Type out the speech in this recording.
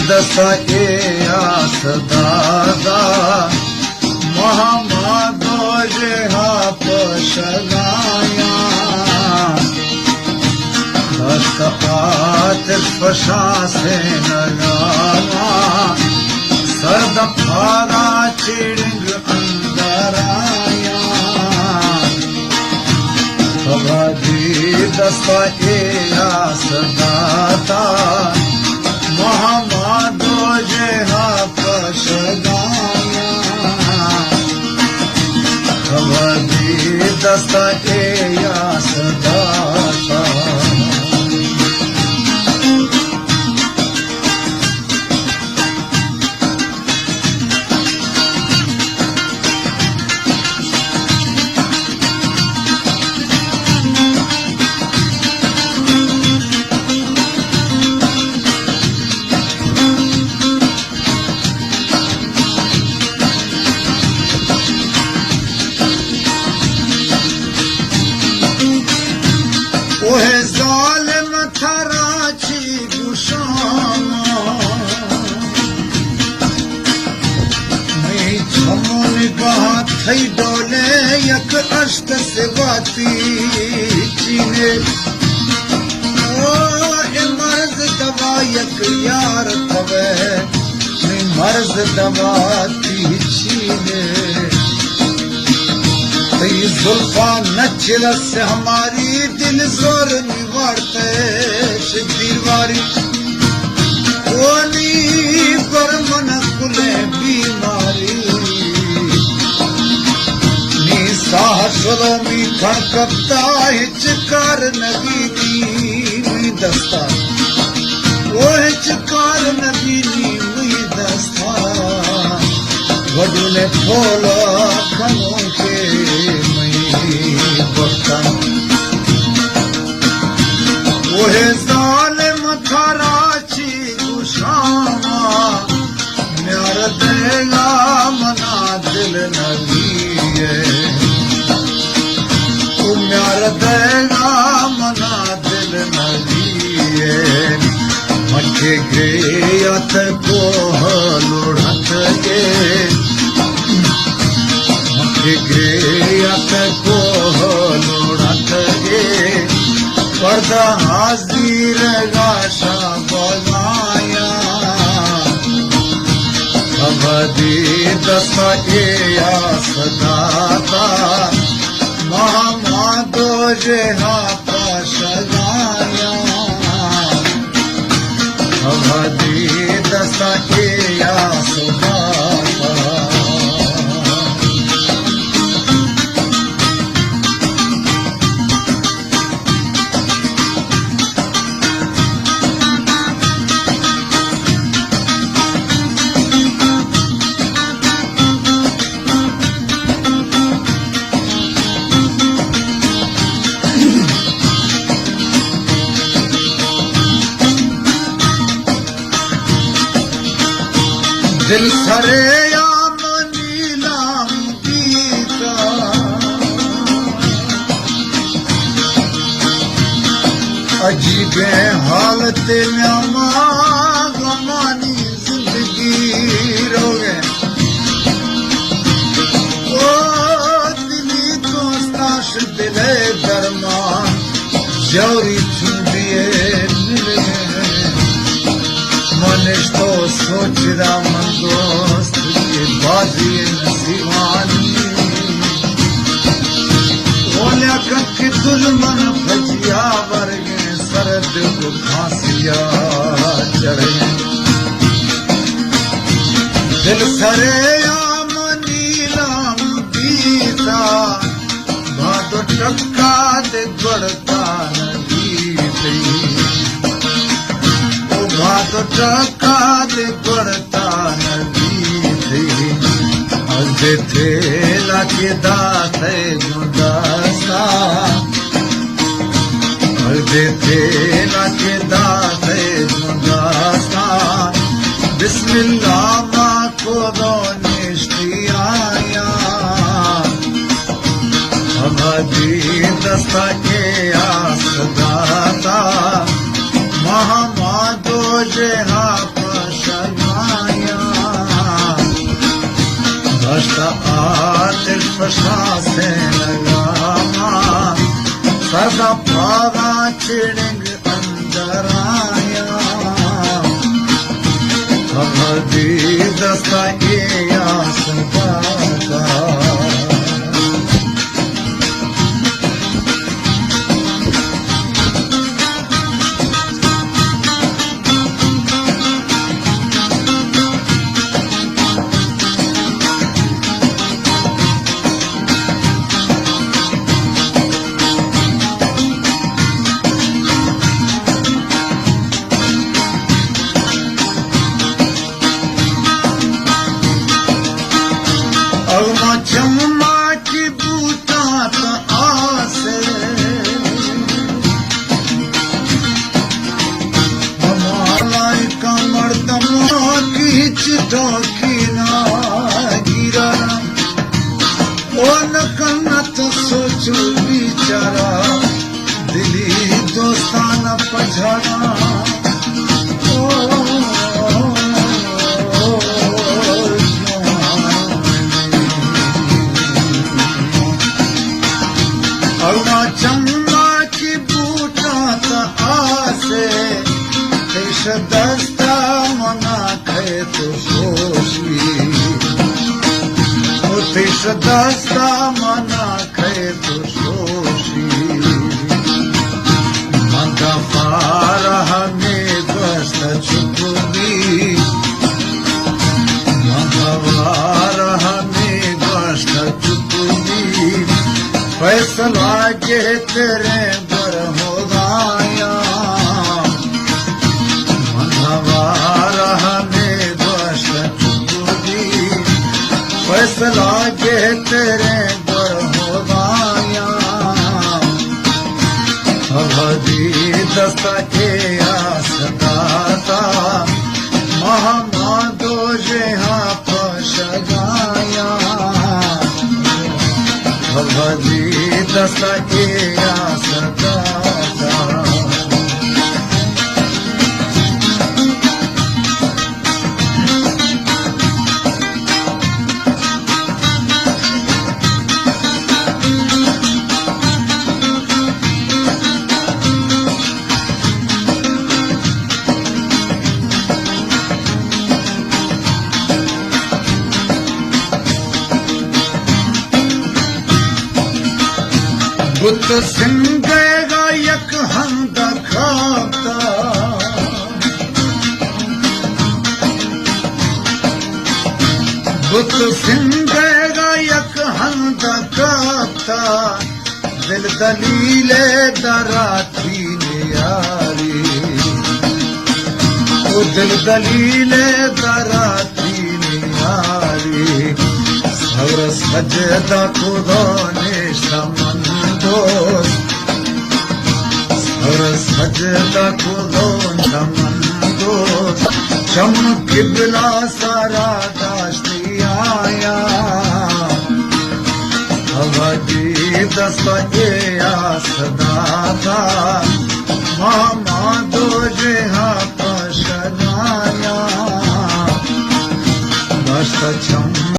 दसा सदादा महामादो जेहा पशगाया दस्तपात फशासे नगावा सद फारा चिड़िंग अंदराया दसा सदाता महामादो जेहा पशगाया दस्ता सदाता ओहे जालिम थराची गुशामा मैं छमो निगाह थई डोले यक अश्त से वाती चीने ओ ए मर्ज दवा यक यार तवे मैं मर्ज दवा ती चीने जुल्फा नचलस से हमारी दिल जोर निवारते दीवारी ओनी पर मन कुले बीमारी नी साहसलो मी खड़कता हिचकार नबीनी मी दस्ता ओ हिचकार नबीनी मी दस्ता वडुले फोला खमों के ओहे जालिम थराची गुशामा म्यार देगा मना दिल नबीए तू म्यार देगा मना दिल नबीए मचे गयत को लोढ़त के गयत को लोढ़त गे पर्दा हाजिर गाशा बगाया अवधि दसा सदाता महामादो जेहा पशगाया अवधि दसा सदाता दिल सरे या नीलाम गीता अजीबे हालत में गमानी जिंदगी रोगे ओ दिली दोस्ताश दिले दरमान जौरी चुंबिए मिले मनिश तो सोच रहा मन दोस्त के बाजी नसीवानी बोलिया कक्की दुलमन भजिया वर्गे सरद को खांसिया चढ़े दिल सरे आम नीलाम गीता भादो टक्का दे गड़ता नगीते भादो टक्का दे गड़ता नगीते अजे थे लाके दाते जुदासा अजे थे लाके दाते जुदासा बिस्मिल्लाह मा को दो निश्चिया अवधि दस्ता के सदाता महामादो जे पशनाया दस्त आतिफ से लगामा सदा पागा चिड़िंग अंदर आया खबर दी दस्ता ये आसदा जम्मा की बूटा तो आसे हमारा कमर दमा की चिटोकी ना गिरा ओ न तो सोचो बिचारा दिली दोस्ताना पझड़ा चम्मा की बूटा तो आसे तेश दस्ता मना खे तो सोशी तेश दस्ता मना खे तो सोशी मंदा फारह में दस्त चुपी मंदा फारह में दस्त चुपी फैसला के तेरे पर हो गाया मनवार हमें बस चुकी फैसला के तेरे पर हो गाया अवधि दस्ता के आसदाता महामादो जेहा पशगाया भगवती दस्ता के आसदाता बुत सिंगेगा यक हंद खाता बुत सिंगेगा यक हंद खाता दिल दलीले दराती यारी ओ दिल दलीले दराती यारी और सजदा खुदा ने समन और सजदा खुदा समन चमक बिला सारा दाश्ती आया अवधि दस्ता ये आसदाता मामा दो जेहा पशनाया दस्त